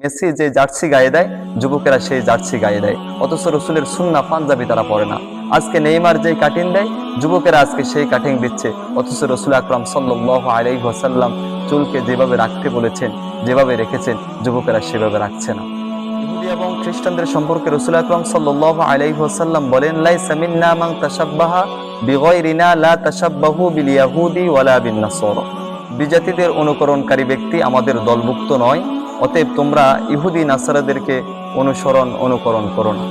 Messi যে jersey গায়ে দেয়, যুবকেরা সেই জার্সি গায়ে দেয়, অথচ রসুলের সুন্নাহ পাঞ্জাবি তারা পরে না। আজকে নেইমার যে কাটিং দেয়, যুবকেরা আজকে সেই কাটিং দিচ্ছে, অথচ রসুল আকরাম সাল্লাল্লাহু আলাইহি ওয়াসাল্লাম চুলকে যেভাবে রাখতে বলেছেন, যেভাবে রেখেছেন, যুবকেরা সেভাবে রাখছে না। ইহুদি এবং খ্রিস্টানদের সম্পর্কে রসুল আকরাম সাল্লাল্লাহু আলাইহি ওয়াসাল্লাম বলেন, লাইসা মিন্না মান তাশাব্বাহা বিগায়রিনা লা তাশাব্বাহু বিল ইয়াহুদি ওয়ালা বিন নাসারা। বিজাতিদের অনুকরণকারী ব্যক্তি আমাদের দলভুক্ত নয়, অতএব তোমরা ইহুদি নাসারাদেরকে অনুকরণ করো না।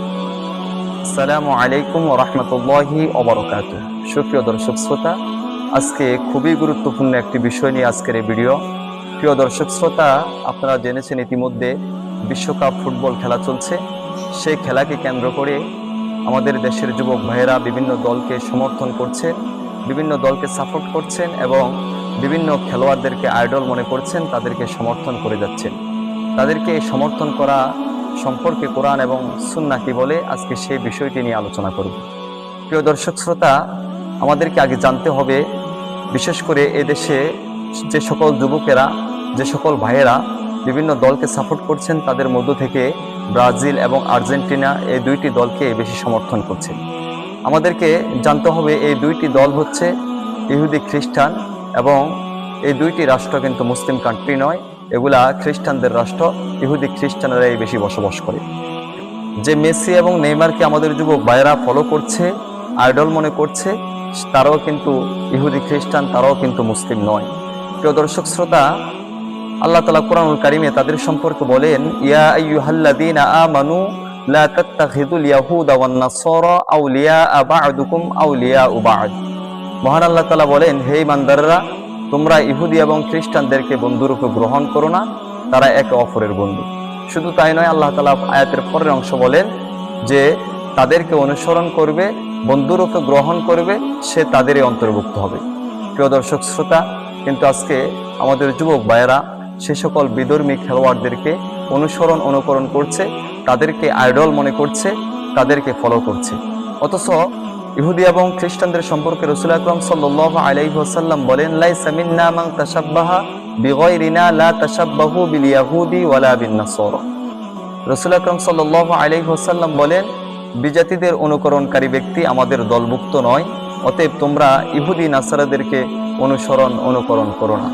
আসসালামু আলাইকুম ওয়া রাহমাতুল্লাহি ওয়া বারাকাতুহু। সুপ্রিয় দর্শক শ্রোতা, আজকে খুবই গুরুত্বপূর্ণ একটি বিষয় নিয়ে আজকের এই ভিডিও। প্রিয় দর্শক শ্রোতা, আপনারা জেনেছেন ইতিমধ্যে বিশ্বকাপ ফুটবল খেলা চলছে। সেই খেলাকে কেন্দ্র করে আমাদের দেশের যুবক ভাইয়েরা বিভিন্ন দলকে সমর্থন করছে, বিভিন্ন দলকে সাপোর্ট করছেন এবং বিভিন্ন খেলোয়াড়দেরকে আইডল মনে করছেন, তাদেরকে সমর্থন করে যাচ্ছেন। তাদেরকে সমর্থন করা সম্পর্কে কোরআন এবং সুন্নাহ কি বলে, আজকে সেই বিষয়টি নিয়ে আলোচনা করব। প্রিয় দর্শক শ্রোতা, আমাদেরকে আগে জানতে হবে, বিশেষ করে এদেশে যে সকল যুবকেরা, যে সকল ভাইয়েরা বিভিন্ন দলকে সাপোর্ট করছেন, তাদের মধ্য থেকে ব্রাজিল এবং আর্জেন্টিনা এই দুইটি দলকে বেশি সমর্থন করছে। আমাদেরকে জানতে হবে এই দুইটি দল হচ্ছে ইহুদি খ্রিস্টান, এবং এই দুইটি রাষ্ট্র কিন্তু মুসলিম কান্ট্রি নয়, এগুলা খ্রিস্টানদের রাষ্ট্র। ইহুদি খ্রিস্টানরাই বেশি বসবাস করে। যে মেসি এবং নেইমারকে আমাদের যুবক ভাইয়েরা ফলো করছে, আইডল মনে করছে, তারাও কিন্তু ইহুদি খ্রিস্টান, তারাও কিন্তু মুসলিম নয়। প্রিয় দর্শক শ্রোতা, আল্লাহ তাআলা কোরআনুল কারীমে তাদের সম্পর্কে বলেন, ইয়া আইয়ুহাল্লাযীনা আমানু লা তাত্তাখিযুল ইয়াহুদা ওয়ান নাসারা আউলিয়া বা'দুকুম আউলিয়াউ বা'দ। মহান আল্লাহ তাআলা বলেন, হে ঈমানদাররা, তোমরা ইহুদি এবং খ্রিস্টানদেরকে বন্ধুরূপে গ্রহণ করো না, তারা একে অপরের বন্ধু। শুধু তাই নয়, আল্লাহ তাআলা আয়াতের পরের অংশ বলেন যে তাদেরকে অনুসরণ করবে, বন্ধুরূপে গ্রহণ করবে, সে তাদেরই অন্তর্ভুক্ত হবে। প্রিয় দর্শক শ্রোতা, কিন্তু আজকে আমাদের যুবক ভাইয়েরা সে সকল বিধর্মী খেলোয়াড়দেরকে অনুকরণ করছে, তাদেরকে আইডল মনে করছে, তাদেরকে ফলো করছে। অথচ ইহুদি এবং খ্রিস্টানদের সম্পর্কে রাসূল আকরাম সাল্লাল্লাহু আলাইহি ওয়াসাল্লাম বলেন, লাইসা মিন্না মান তাশাব্বাহা বিগায়রিনা লা তাশাব্বাহু বিল ইয়াহুদি ওয়ালা বিন নাসারা। রাসূল আকরাম সাল্লাল্লাহু আলাইহি ওয়াসাল্লাম বলেন, বিজাতিদের অনুকরণকারী ব্যক্তি আমাদের দলভুক্ত নয়, অতএব তোমরা ইহুদি নাসারাদেরকে অনুকরণ করো না।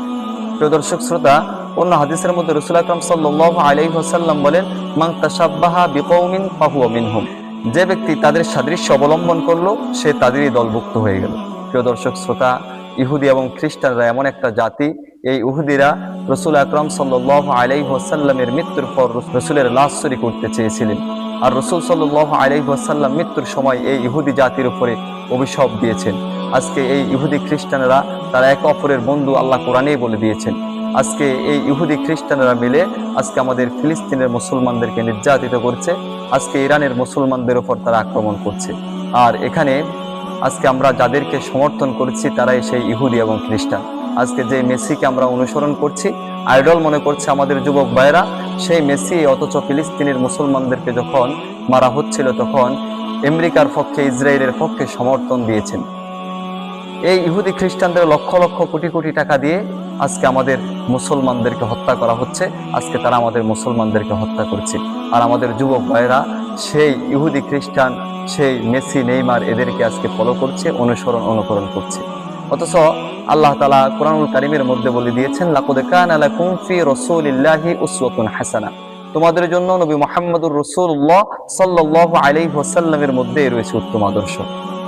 প্রিয় দর্শক শ্রোতা, অন্য হাদিসের মধ্যে রাসূল আকরাম সাল্লাল্লাহু আলাইহি ওয়াসাল্লাম বলেন, মান তাশাব্বাহা বিকওমিন ফাহুয়া মিনহুম। যে ব্যক্তি তাদের সাদৃশ্য অবলম্বন করলো, সে তাদেরই দলভুক্ত হয়ে গেল। প্রিয় দর্শক শ্রোতা, ইহুদি এবং খ্রিস্টানরা এমন একটা জাতি, এই ইহুদিরা রাসূল আকরাম সাল্লাল্লাহু আলাইহি ওয়াসাল্লামের মৃত্যুর পর রাসূলের লাশ চুরি করতে চেয়েছিলেন। আর রাসূল সাল্লাল্লাহু আলাইহি ওয়াসাল্লাম মৃত্যুর সময় এই ইহুদি জাতির উপরে অভিশাপ দিয়েছেন। আজকে এই ইহুদি খ্রিস্টানরা তারা একে অপরের বন্ধু, আল্লাহ কোরআনেই বলে দিয়েছেন। আজকে এই ইহুদি খ্রিস্টানরা মিলে আজকে আমাদের ফিলিস্তিনের মুসলমানদেরকে নির্যাতিত করছে, আজকে ইরানের মুসলমানদের উপর তারা আক্রমণ করছে। আর এখানে আজকে আমরা যাদেরকে সমর্থন করছি, তারাই সেই ইহুদি এবং খ্রিস্টান। আজকে যে মেসিকে আমরা অনুসরণ করছি, আইডল মনে করছে আমাদের যুবক ভাইয়েরা, সেই মেসি অথচ ফিলিস্তিনের মুসলমানদেরকে যখন মারা হচ্ছিল, তখন আমেরিকার পক্ষে, ইসরায়েলের পক্ষে সমর্থন দিয়েছেন। এই ইহুদি খ্রিস্টানদের লক্ষ লক্ষ কোটি কোটি টাকা দিয়ে আজকে আমাদের মুসলমানদেরকে হত্যা করা হচ্ছে, আজকে তারা আমাদের মুসলমানদেরকে হত্যা করছে। আর আমাদের যুবক ভাইয়েরা সেই ইহুদি খ্রিস্টান, সেই মেসি নেইমার, এদেরকে আজকে ফলো করছে, অনুকরণ করছে। অথচ আল্লাহ তাআলা কোরআনুল কারীমের মধ্যে বলে দিয়েছেন, লাকাদ কানা লাকুম ফি রাসূলিল্লাহি উসওয়াতুন হাসানাহ। তোমাদের জন্য নবী মুহাম্মদুর রাসূলুল্লাহ সাল্লাল্লাহু আলাইহি ওয়াসাল্লামের মধ্যে রয়েছে উত্তম আদর্শ।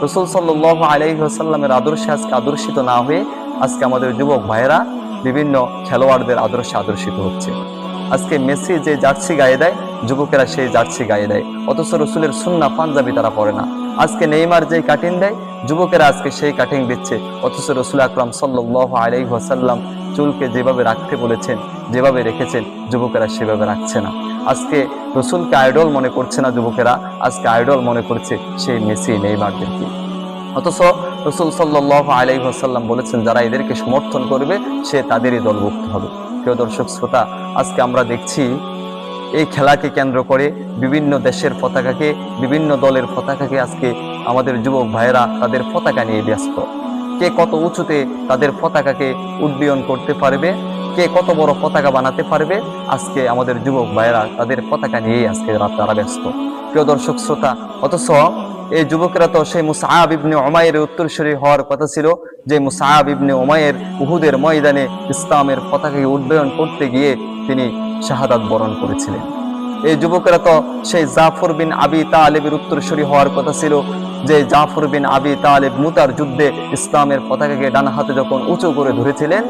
রাসূল সাল্লাল্লাহু আলাইহি ওয়াসাল্লামের আদর্শে আজকে আদর্শিত না হয়ে আজকে আমাদের যুবক ভাইয়েরা বিভিন্ন খেলোয়াড়দের আদর্শে আদর্শিত হচ্ছে। আজকে মেসি যে জার্সি গায়ে দেয়, যুবকেরা সেই জার্সি গায়ে দেয়, অথচ রসুলের সুন্নাহ পাঞ্জাবি তারা পরে না। আজকে নেইমার যে কাটিং দেয়, যুবকেরা আজকে সেই কাটিং দিচ্ছে, অথচ রাসূল আকরাম সাল্লাল্লাহু আলাইহি ওয়াসাল্লাম চুলকে যেভাবে রাখতে বলেছেন, যেভাবে রেখেছেন, যুবকেরা সেভাবে রাখছে না। আজকে রসুলকে আইডল মনে করছে না যুবকেরা, আজকে আইডল মনে করছে সেই মেসি নেইমারদেরকে। অথচ রাসূল সাল্লাল্লাহু আলাইহি ওয়াসাল্লাম বলেছেন, যারা এদেরকে সমর্থন করবে, সে তাদেরই দলভুক্ত হবে। প্রিয় দর্শক শ্রোতা, আজকে আমরা দেখছি এই খেলাকে কেন্দ্র করে বিভিন্ন দেশের পতাকাকে, বিভিন্ন দলের পতাকাকে আজকে আমাদের যুবক ভাইয়েরা তাদের পতাকা নিয়ে ব্যস্ত। কে কত উঁচুতে তাদের পতাকাকে উড্ডয়ন করতে পারবে, কে কত বড় পতাকা বানাতে পারবে, আজকে আমাদের যুবক ভাইয়েরা তাদের পতাকা নিয়েই আজকে তারা ব্যস্ত। প্রিয় দর্শক শ্রোতা, অথচ এই যুবকেরা তো সেই মুসআব ইবনে উমাইরের উত্তরসূরি হওয়ার কথা ছিল, যে মুসআব ইবনে উমাইর উহুদের ময়দানে ইসলামের পতাকাকে উড্ডয়ন করতে গিয়ে তিনি শাহাদাত বরণ করেছিলেন। এই যুবকেরা তো সেই জাফর বিন আবি তালেবের উত্তরসূরি হওয়ার কথা ছিল, যে জাফর বিন আবি তালেব মুতার যুদ্ধে ইসলামের পতাকাকে ডান হাতে যখন উঁচু করে ধরেছিলেন,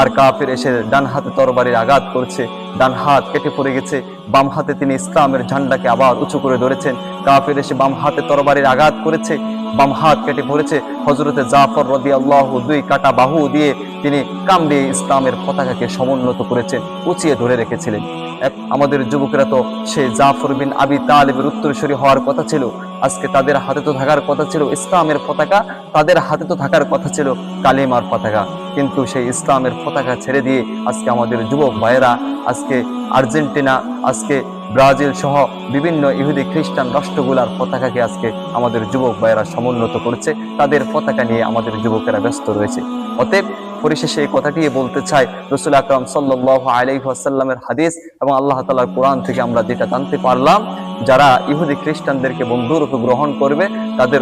আর কাফের এসে ডান হাতে তরবারির আঘাত করছে, ডান হাত কেটে পড়ে গেছে, বাম হাতে তিনি ইসলামের ঝান্ডাকে আবার উঁচু করে ধরেছেন, কাফের এসে বাম হাতে তরবারির আঘাত করেছে, বাম হাত কেটে পড়েছে। হযরতে জাফর রাদিয়াল্লাহু দুই কাটা বাহু দিয়ে তিনি কামড়ে ইসলামের পতাকাকে সমুন্নত করেছেন, উঁচিয়ে ধরে রেখেছিলেন। আমাদের যুবকেরা তো সেই জাফর বিন আবি তালেবের উত্তরসূরি হওয়ার কথা ছিল, আজকে তাদের হাতে তো থাকার কথা ছিল ইসলামের পতাকা, তাদের হাতে তো থাকার কথা ছিল কালিমার পতাকা, কিন্তু সেই ইসলামের পতাকা ছেড়ে দিয়ে আজকে আমাদের যুবক ভাইয়েরা আজকে আর্জেন্টিনা, আজকে ব্রাজিল সহ বিভিন্ন ইহুদি খ্রিস্টান রাষ্ট্রগুলার পতাকাকে আজকে আমাদের যুবক ভাইয়েরা সমুন্নত করছে, তাদের পতাকা নিয়ে আমাদের যুবকেরা ব্যস্ত রয়েছে। অতএব পরিশেষে এই কথাটি বলতে চাই, রাসূল আকরাম সাল্লাল্লাহু আলাইহি ওয়াসাল্লামের হাদিস এবং আল্লাহ তাআলার কোরআন থেকে আমরা যেটা জানতে পারলাম, যারা ইহুদি খ্রিস্টানদেরকে বন্ধুরূপে গ্রহণ করবে, তাদের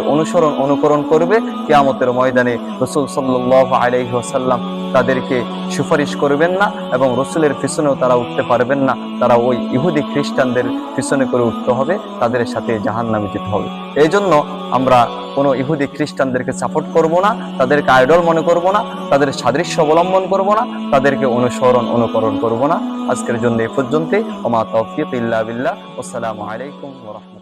অনুকরণ করবে, কিয়ামতের ময়দানে রাসূল সাল্লাল্লাহু আলাইহি ওয়াসাল্লাম তাদেরকে সুপারিশ করবেন না এবং রাসূলের পিছনেও তারা উঠতে পারবেন না, তারা ওই ইহুদি খ্রিস্টানদের পিছনে করে উঠতে হবে, তাদের সাথে জাহান্নামে যেতে হবে। এই জন্য আমরা কোনো ইহুদি খ্রিস্টানদেরকে সাপোর্ট করব না, তাদেরকে আইডল মনে করব না, তাদের সাদৃশ্য অবলম্বন করব না, তাদেরকে অনুকরণ করব না। আজকের জন্য এই পর্যন্তই। ওমা তাওফীক ইল্লা বিল্লাহ। আসসালামু আলাইকুম ওয়া রাহমাতুল্লাহ।